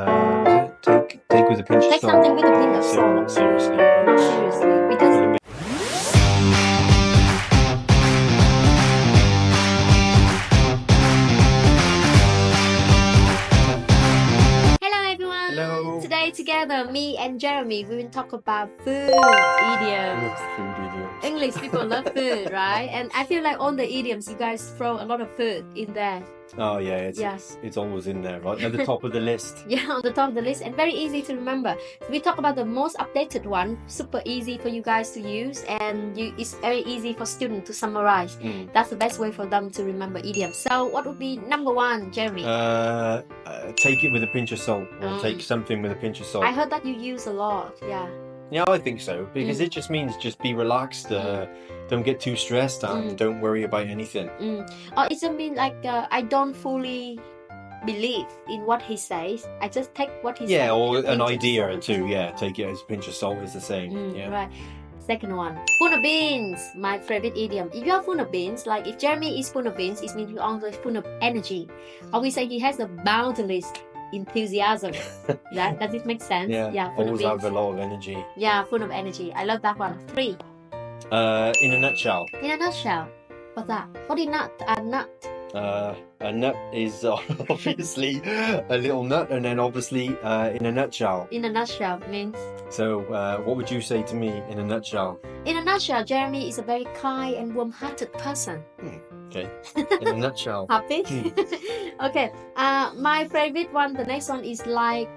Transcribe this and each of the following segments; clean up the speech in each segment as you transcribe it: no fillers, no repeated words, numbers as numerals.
Take with a pinch of Take salt. something with a pinch of salt. Seriously. Seriously, because hello everyone. Hello. Today together, me and Jeremy, we will talk about food idioms. Food idioms. English people love food, right? And I feel like all the idioms, you guys throw a lot of food in there. Oh yeah, it's always in there, right at the top of the list. Yeah, on the top of the list, and very easy to remember. We talk about the most updated one, super easy for you guys to use, and it's very easy for students to summarize. That's the best way for them to remember idioms. So what would be number one, Jeremy? Take it with a pinch of salt, or take something with a pinch of salt. I heard that you use a lot, yeah. Yeah, I think so, because it just means just be relaxed, don't get too stressed, and don't worry about anything. Or it doesn't mean like I don't fully believe in what he says. I just take what he says. Yeah, or an idea or two. Yeah, take it as a pinch of salt is the same. Yeah. Right. Second one, full of beans. My favorite idiom. If you are full of beans, like if Jeremy is full of beans, it means you are always full of energy. Or we say he has a boundless enthusiasm. Does it make sense? Yeah, full always of have beans. a lot of energy. Yeah, full of energy. I love that one. 3. In a nutshell. In a nutshell. What's that? What is nut? A nut. A nut is obviously a little nut, and then obviously in a nutshell. In a nutshell means. So, what would you say to me in a nutshell? In a nutshell, Jeremy is a very kind and warm-hearted person. Okay. In a nutshell. Happy? Okay. My favorite one, the next one is like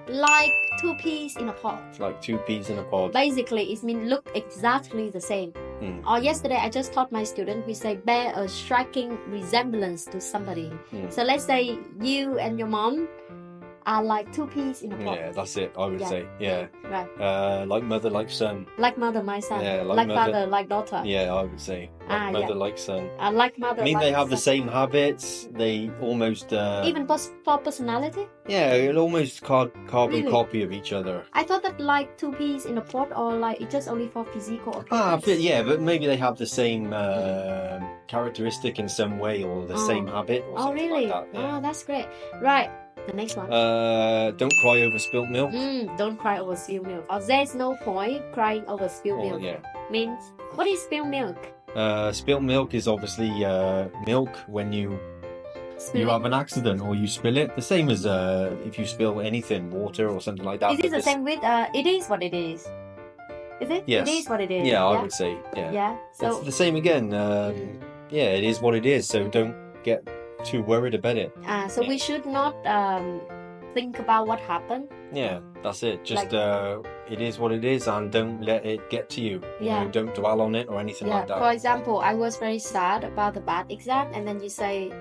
2 peas in a pod. Like 2 peas in a pod. Basically, it means look exactly the same. Or yesterday, I just taught my student, we say bear a striking resemblance to somebody. So let's say you and your mom are like 2 peas in a pod. Yeah, that's it, I would say. Yeah. Right. Like mother, like son. Like mother, my son. Yeah, like mother. father, like daughter. Yeah, I would say. Like mother, like son. Like mother, I mean, like they have the son. same habits. They almost... Even for personality? Yeah, it'll almost carbon Really? copy of each other. I thought that like 2 peas in a pod, or like it's just only for physical appearance. Yeah, but maybe they have the same characteristic in some way, or the same habit, or something really? like that. Yeah. Oh, that's great. Right, the next one. Don't cry over spilt milk. Don't cry over spilled milk. Or there's no point crying over spilled milk. Yeah. Means, what is spilled milk? Spilt milk is obviously milk when you have an accident or you spill it. The same as if you spill anything, water or something like that. Is it the same with it is what it is? Is it? Yes. It is what it is. Yeah, I would say. Yeah. Yeah. So it's the same again. Yeah, it is what it is. So don't get too worried about it. so we should not think about what happened. Yeah, that's it. Just it is what it is, and don't let it get to you. You know, don't dwell on it or anything like that. For example, I was very sad about the bad exam, and then you say,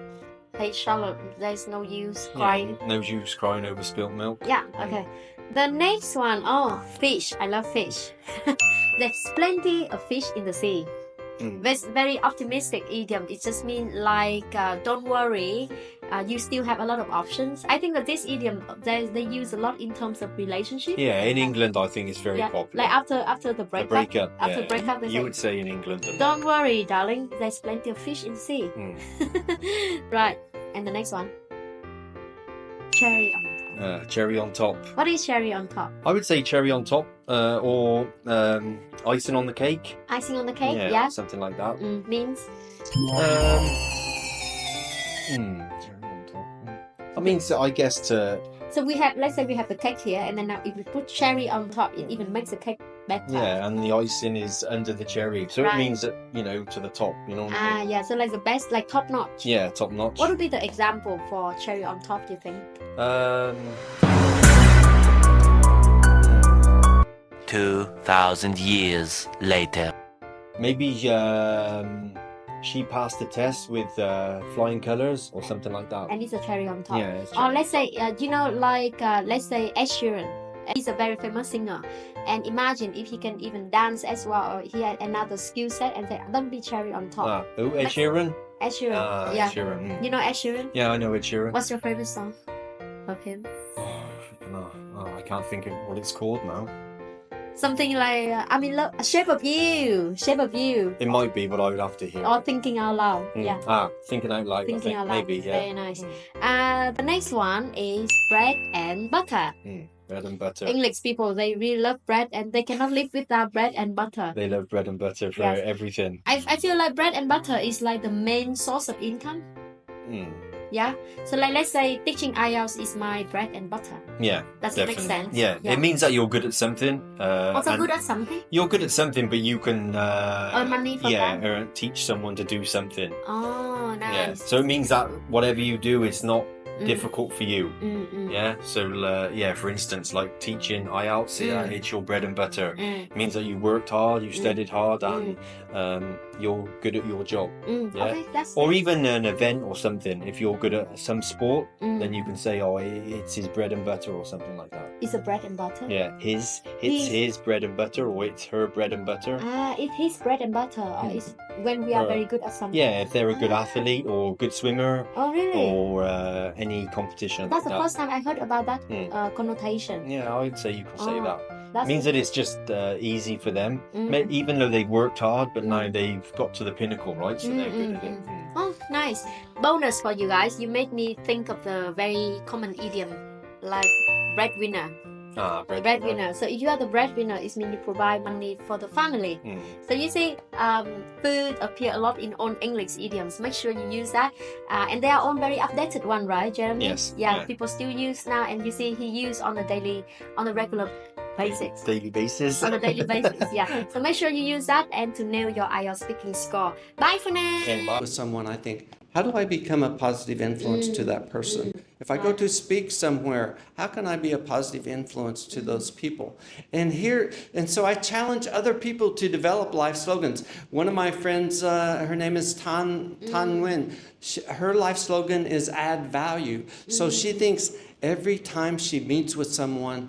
"Hey Charlotte, there's no use crying." No use crying over spilt milk. Yeah. Okay. The next one, fish. I love fish. There's plenty of fish in the sea. That's very optimistic idiom. It just means like, don't worry, you still have a lot of options. I think that this idiom, they use a lot in terms of relationship. Yeah, in England, I think it's very popular. Like after the breakup. After breakup, they you say, would say in England. Don't worry, darling. There's plenty of fish in the sea. Right. And the next one. Cherry on top. Cherry on top. What is cherry on top? I would say cherry on top, or icing on the cake. Icing on the cake? Yeah, something like that. Means? Cherry on top. I mean, so I guess to... So let's say we have the cake here, and then now if we put cherry on top, it even makes the cake better. Yeah, and the icing is under the cherry. So it means that, to the top, yeah, so like the best, like top notch. Yeah, top notch. What would be the example for cherry on top, do you think? 2,000 years later. Maybe she passed the test with flying colours or something like that. And it's a cherry on top. Yeah, it's or let's say, let's say Ed Sheeran. He's a very famous singer. And imagine if he can even dance as well, or he had another skill set, and say, don't be cherry on top. Ed Sheeran? Ed Sheeran. Ed Sheeran. You know Ed Sheeran? Yeah, I know Ed Sheeran. What's your favorite song of him? I can't think of what it's called now. Something like I'm in love, shape of you, shape of you. It might be, but I would have to hear. Or thinking out loud. Yeah. Thinking out loud. Thinking out loud. Maybe, yeah. Very nice. The next one is bread and butter. Bread and butter. English people, they really love bread and they cannot live without bread and butter. They love bread and butter for everything. I feel like bread and butter is like the main source of income. Yeah. So like let's say teaching IELTS is my bread and butter. Yeah. Does it make sense? Yeah. It means that you're good at something. Also good at something? You're good at something, but you can earn money for that? or teach someone to do something. Oh, nice. Yeah. So it means that whatever you do is not difficult for you. Yeah. So for instance, like teaching IELTS, it's your bread and butter. It means that you worked hard, you studied hard, and you're good at your job. Yeah. Okay, that's or even an event or something. If you're good at some sport, then you can say, "Oh, it's his bread and butter" or something like that. It's a bread and butter. Yeah, it's his bread and butter, or it's her bread and butter. It's his bread and butter, or it's when we are very good at something. Yeah, if they're a good athlete or good swimmer. Oh, really? Or any competition. That's the first time I heard about that connotation. Yeah, I'd say you can say that. That means that it's just easy for them, even though they've worked hard, but now they've got to the pinnacle, right? So they're good at it. Oh, nice. Bonus for you guys. You made me think of the very common idiom, like breadwinner. Breadwinner. So if you are the breadwinner, it means you provide money for the family. So you see, food appear a lot in old English idioms. Make sure you use that. And they are all very updated one, right, Jeremy? Yes. Yeah, people still use now, and you see he used on a regular basis. Daily basis. On a daily basis, yeah. So make sure you use that and to nail your IELTS speaking score. Bye for now. Okay, bye. With someone, I think, how do I become a positive influence to that person? If I go to speak somewhere, how can I be a positive influence to those people? And so I challenge other people to develop life slogans. One of my friends, her name is Tan Nguyen. Her life slogan is add value. So she thinks every time she meets with someone,